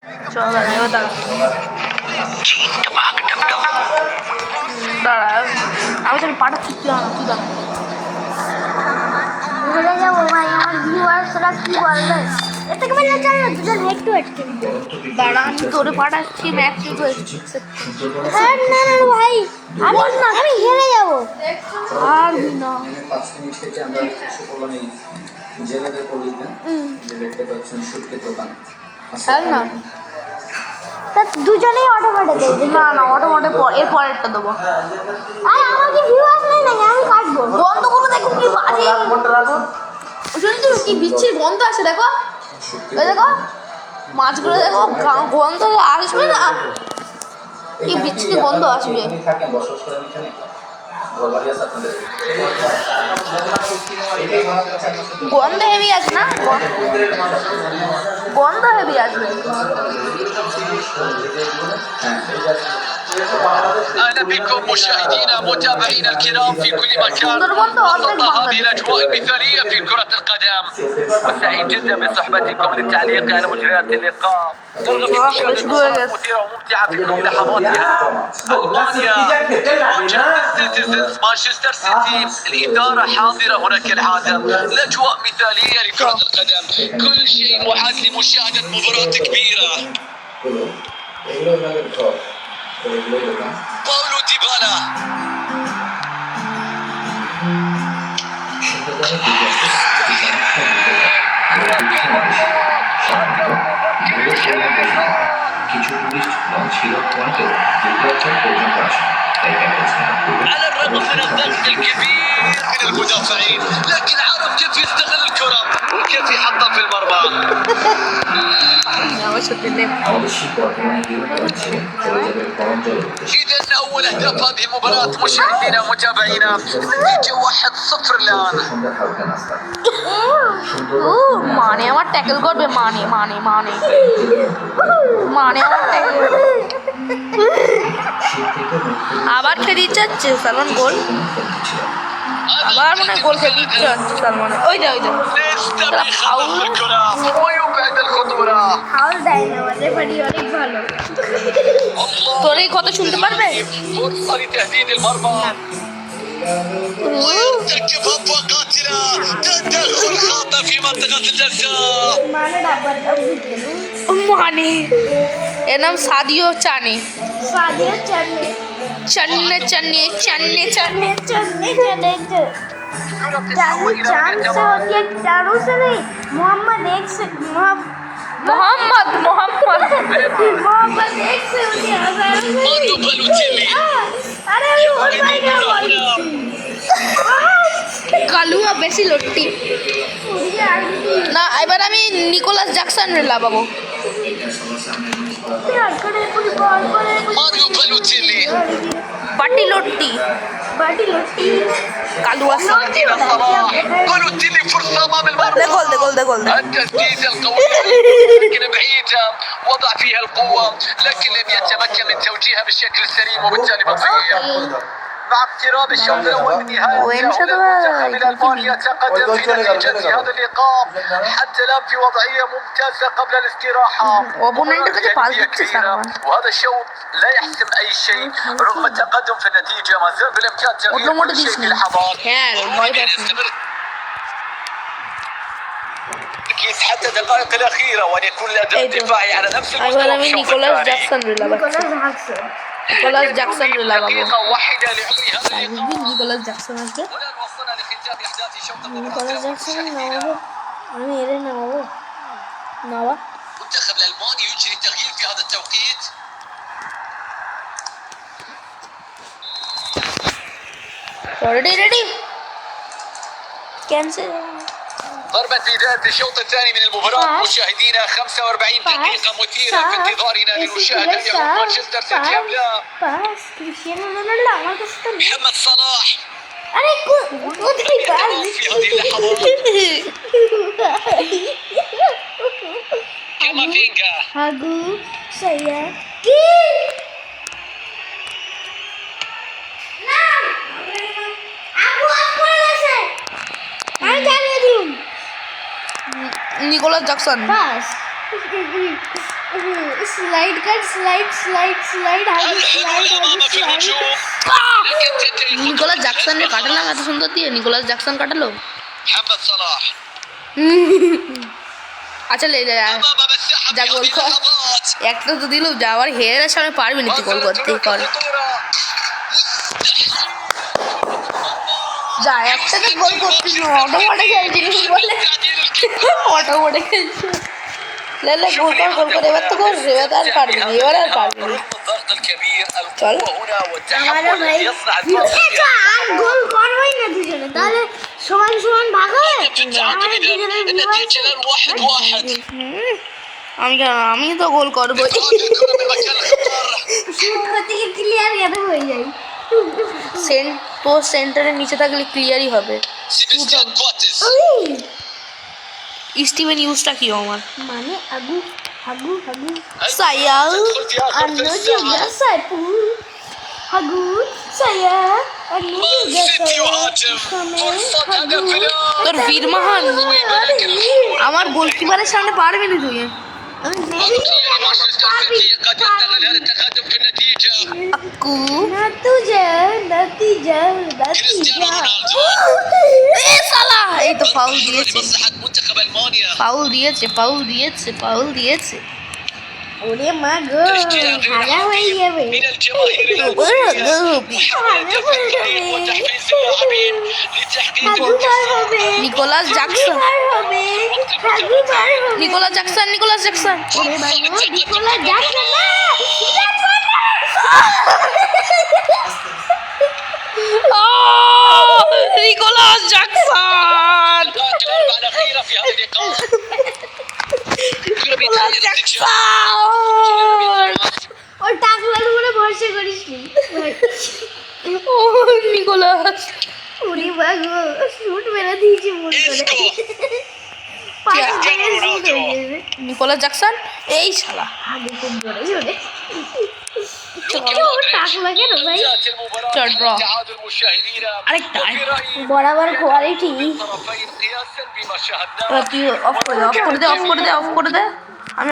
চলো দাঁড়াও দাঁড়া আমি তোর পাটা চুক্তি না তুই দাঁড়া ভুলে যাবো ভাই আমার ভিউয়ার্সরা কি বলবে এতে কি বলে চল না দুজন হেড টু হেড দাঁড়া আমি তোর পাঠাচ্ছি ম্যাচ শুরু হয়েছে হ্যাঁ না না ভাই আমি হেরে যাবো আর না 5 মিনিট থেকে আমরা শুরু করলাম এই জেলেদের পরিচিত যে দেখতে পাচ্ছেন সুটকে দোকান আর না তা দুজনেই অটোমেটিক দেবে না না অটোমেটিক এর পরেরটা দেবো আরে আমার কি ভিউয়ার্স নেই নাকি আমি কাটবো বন্ধ করবো দেখো কি বাজে শুনি তো কি বিচ্ছির গন্ধ আছে দেখো ওই দেখো মাছগুলো দেখো গন্ধ আসবে না কি বিচ্ছিরি গন্ধ আসবে থাকেন বসবাস করেন এখানে ঘরবাড়ি আছে আপনাদের গন্ধ হেভি আছে না গন্ধ হেভি আসবে اهلا بكم مشاهدينا متابعينا الكرام في كل مكان. وصلت هذه الاجواء المثاليه في كره القدم وسعيد جدا بصحبتكم للتعليق على مجريات اللقاء. ترغب في مشاهده مثيره وممتعه في كل لحظاتها. المانيا مانشستر سيتي الاثاره حاضره هنا كالعاده. الاجواء مثاليه لكره القدم، كل شيء معد لمشاهده مباراه كبيره. باولو ديبالا কিছু টুরিস্ট লঞ্চ হিরো পয়েন্টে যুক্তরাষ্ট্র পর্যন্ত আসে তাই প্যাকেজ على الرغم من الضغط الكبير من المدافعين، لكن عرف كيف يستغل الكرة وكيف يحطها في المرمى. আমাদের শিল্প বর্তমানে হিরো পয়েন্ট ছিল চলে যাবে গরম জলের উদ্দেশ্যে إذا أول أهداف هذه المباراة مشاهدينا متابعينا، النتيجة 1-0 الآن. সুন্দর হালকা নাস্তা ও মানে আমার ট্যাকল করবে মানে মানে মানে মানে আমার ট্যাকল শীত থেকে মুক্তি আবার খেতে ইচ্ছে হচ্ছে সালমান গোল আবার মনে হয় গোল খেতে ইচ্ছে হচ্ছে সালমান ওই যা يستبي خطف الكرة ويبعد الخطورة. হাউল দেয় না আমাদের বাড়ি অনেক ভালো তোর এই কথা শুনতে পারবে فرصة لتهديد المرمى. ويرتكب هبوة قاتلة، تدخل خاطئ في منطقة الجزاء. মানে ডাব্বাটা বুঝতে মানে এর নাম সাদিও চানে সাদিয়া চান্নে চান্নে চান্নে চান্নে চান্নে चांदनी चांद से होती है चारों से नहीं मोहम्मद एक से मोहम्मद मोहम्मद मोहम्मद एक से होती है हजारों से ماريو بالوتيلي अरे अभी हो जाएगा কালুয়া বেশি লট্টি না এবার আমি নিকোলাস জ্যাকসন লাগাবো ماريو بالوتيلي পাটি লট্টি बाटी लट्टी কালুয়া إلى صلاح. بالوتيلي فرصة أمام المرمى. গোল দে গোল দে গোল দে التسديدة القوية لكن بعيدة، وضع فيها القوة لكن لم يتمكن من توجيهها بالشكل السليم وبالتالي بتضيع. مع اقتراب الشوط الأول من نهاية وين الجولة، شطبها؟ المنتخب الألماني يتقدم في نتيجة هذا اللقاء حتى الآن في وضعية ممتازة قبل الاستراحة. وأبوننتك مباراة فاز أندية بالتسعة. كبيرة، وهذا الشوط لا يحسم أي شيء رغم التقدم في النتيجة. ما زال بالإمكان تغيير ওটা মোটে كل شيء দিস في না لحظات. হ্যাঁ ভয় পাচ্ছি يستمر أكيد حتى الدقائق الأخيرة وأن يكون الأداء أيوة. الدفاعي على نفس এবার المستوى আমি في الشوط নিকোলাস الثاني. জ্যাকসন লাগাবো নিকোলাস জ্যাকসন লাগাবো دقيقة واحدة لعمر هذا اللقاء. নিকোলাস জ্যাকসন আসবে والآن وصلنا لختام أحداث شوط নিকোলাস المباراة. জ্যাকসন নামাবো আমি এরে নামাবো নামা المنتخب الألماني يجري التغيير في هذا التوقيت. Ready ready cancel ضربة بداية الشوط الثاني من المباراة باس. مشاهدينا 45 دقيقة مثيرة في انتظارنا لنشاهد هل يكون مانشستر سيتي أم لا. Pass Cristiano Ronaldo আমার কাছে তো নেই। محمد صلاح আরে কোথায় পাস في هذه اللحظات. كامافينجا হাগু সাইয়া কি না আপু আপু গেছে আমি জানিয়ে দিম Nicholas Jackson pass slide cut slide slide slide হাগু স্লাইড হাগু في স্লাইড الهجوم لكن تنتهي নিকোলাস জ্যাকসনকে কাটালাম এত সুন্দর দিয়ে নিকোলাস জ্যাকসন কাটালো محمد صلاح আচ্ছা লে যা أمام مساحة যা في গোল هذه কর اللحظات একটা তো দিল যাওয়ার হেরের সামনে পারবি না তুই গোল করতেই কর যা একটাতে গোল করছিস না অটো মোটে খেলছিস বলে অটো মোটে খেলছিস লে গোল কর গোল কর এবার তো কর এবার আর পারবি না এবার আর পারবি না الضغط الكبير চল القوة هنا আমারও والتحول ভাই الذي يصنع একটু আর গোল করবোই না দুজনে তাহলে সমান সমান ভাগ হবে في التعادل إذا النتيجة الآن 1-1 আমি তো গোল করবো إخراج الكرة من مكان الخطر শুট করতে গিয়ে ক্লিয়ার কেন হয়ে যায় পোস্ট সেন্টারের নিচে থাকলে ক্লিয়ারই হবে سيبستيان كواتس স্টিভেন ইউজটা কি আমার মানে আগু হাগু হাগু সায়াল تدخل في آخر ano ثلث juga ساعة saya pun hagu saya ano مان juga سيتي saya يهاجم فرصة هدف الآن তোর বীরমাহান طويلة لكن الخطورة আমার গোলকিপারের সামনে পারবি না তুই وتقييم مانشستر سيتي قد يستغل هذا التقدم في النتيجة আকু natija كريستيانو رونالدو এ সালা এই তো ফাউল দিয়েছে لمصلحة منتخب ألمانيا ফাউল দিয়েছে ওরে মা গো تشجيع غير ভালো হয়ে عادي যাবে من الجماهير الألمانية محاولة تفكير وتحفيز اللاعبين لتحقيق হাগু বার হবে নিকোলাস জ্যাকসন বার হবে হাগু বার হবে নিকোলাস জ্যাকসন ওরে বাবা নিকোলা যাচ্ছে না নিকোলাস জ্যাকসন الدقائق الأربعة الأخيرة في هذا اللقاء كرة নিকোলাস بتغير الاتجاه জ্যাকসন ও টাকলার উপরে ভরসা করিস নি ও নিকোলাস ওরে মা গো শুট মেরে দিয়েছি মন করে إسكو পাঁচ ক্রিস্টিয়ানো মিনিট রোনালদো। হয়ে যাবে। নিকোলাস জ্যাকসন এই শালা আগে খুব জোরে জোরে لوكا ও مودريتش টাকলা কেন ভাই انتهت المباراة Third على draw. تعادل مشاهدينا আরেকটা وبرأيي বরাবর কোয়ালিটি الطرفين قياسا بما شاهدناه তুই অফ করে দে